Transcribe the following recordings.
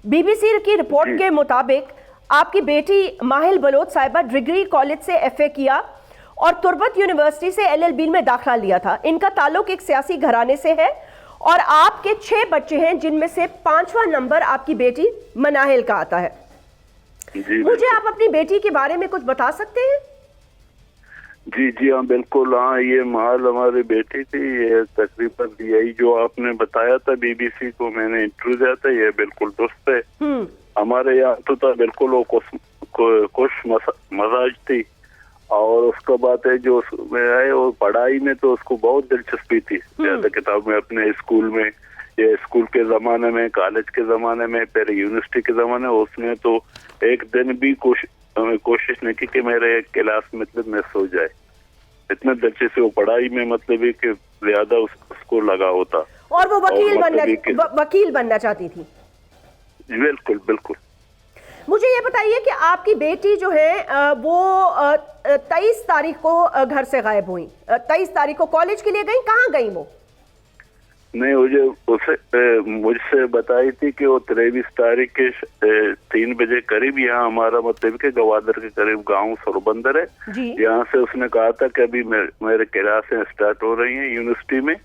BBC की report के मुताबिक आपकी बेटी माहिल बलोच साहिबा डिग्री कॉलेज से FA किया और तुर्बत यूनिवर्सिटी से LLB में दाखिला लिया था। इनका ताल्लुक एक सियासी घराने से है और आपके 6 बच्चे हैं जिनमें से 5वां नंबर आपकी बेटी मनाहिल का आता है। मुझे आप अपनी बेटी के बारे में कुछ बता सकते हैं? जी हाँ, बिल्कुल। हाँ, ये माल हमारी बेटी थी। ये तकरीबन यही जो आपने बताया था BBC को, मैंने इंटरव्यू दिया था, ये बिल्कुल दुरुस्त है। हमारे यहाँ तो था बिल्कुल वो कुछ मजाज थी। और उसका बात है जो उसमें है वो पढ़ाई में तो उसको बहुत दिलचस्पी थी, ज्यादा किताब में अपने स्कूल में, ये स्कूल के जमाने में, कॉलेज के जमाने में, फिर यूनिवर्सिटी के जमाने में उसने तो एक दिन भी कोशिश नहीं की कि मेरे एक क्लास मतलब मिस हो जाए। इतने दर्जे से वो पढ़ाई में मतलब है कि ज्यादा उसको लगा होता। और वो वकील बनना चाहती थी? बिल्कुल बिल्कुल। मुझे ये बताइए कि आपकी बेटी जो है वो 23 तारीख को घर से गायब हुई। 23 तारीख को कॉलेज के लिए गई, कहाँ गई वो? नहीं, मुझसे बताई थी कि वो 23 तारीख के 3 बजे करीब यहाँ हमारा मतलब के गवादर के करीब गांव सोरबंदर है, यहाँ से उसने कहा था कि अभी मेरे क्लासें स्टार्ट हो रही हैं यूनिवर्सिटी में,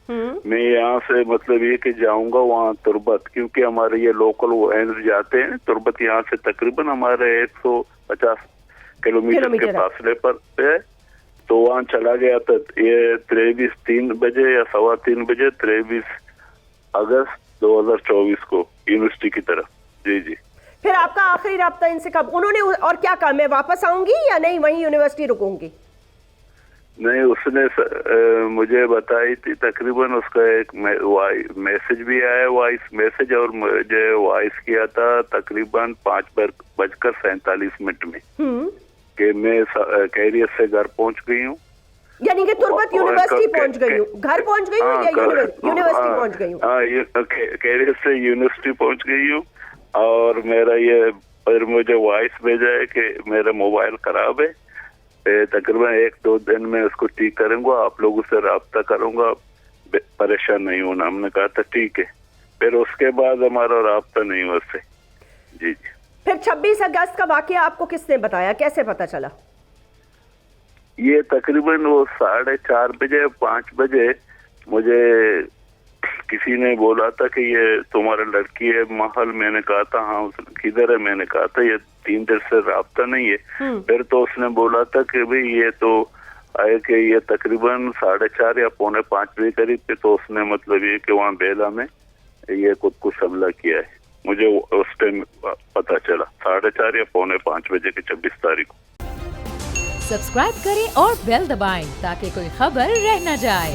मैं यहाँ से मतलब ये कि जाऊंगा वहाँ तुर्बत, क्योंकि हमारे ये लोकल वो जाते हैं तुर्बत, यहाँ से तकरीबन हमारे 150 किलोमीटर के फासले पर है। तो वहाँ चला गया था ये 3 बजे या 3:15 बजे 23 अगस्त 2024 को यूनिवर्सिटी की तरफ। जी। फिर आपका आखिरी राब्ता इनसे कब? उन्होंने और क्या कहा, मैं वापस आऊंगी या नहीं वहीं यूनिवर्सिटी रुकूंगी? नहीं, उसने मुझे बताई थी तकरीबन, उसका एक मैसेज भी आया, वॉइस मैसेज, और मुझे वॉइस किया था तकरीबन 5:47 में कि मैं कैरियर से घर पहुंच गई हूँ, यानी कि तुर्बत यूनिवर्सिटी पहुंच गई हूँ। घर पहुंच गई हूँ या यूनिवर्सिटी पहुंच गई हूँ? हाँ, कैरियर से यूनिवर्सिटी पहुंच गई हूँ। और मेरा ये फिर मुझे वॉइस भेजा है कि मेरा मोबाइल खराब है, तकरीबन 1-2 दिन में उसको ठीक करूंगा, आप लोगों से राब्ता करूंगा, परेशान नहीं होना। हमने कहा था ठीक है। फिर उसके बाद हमारा राब्ता नहीं हुआ उससे। जी। फिर 26 अगस्त का वाकया आपको किसने बताया, कैसे पता चला? ये तकरीबन वो 4:30 बजे 5 बजे मुझे किसी ने बोला था कि ये तुम्हारी लड़की है महल। मैंने कहा था हाँ। किधर है? मैंने कहा था ये 3 दिन से राब्ता नहीं है। फिर तो उसने बोला था कि भाई ये तो आए कि ये तकरीबन 4:30 या 4:45 बजे करीब पे, तो उसने मतलब ये कि वहाँ बेला में ये कुछ हमला किया है। मुझे उस टाइम पता चला 4:30 या 4:45 बजे के 26 तारीख को। सब्सक्राइब करें और बेल दबाएं ताकि कोई खबर रह न जाए।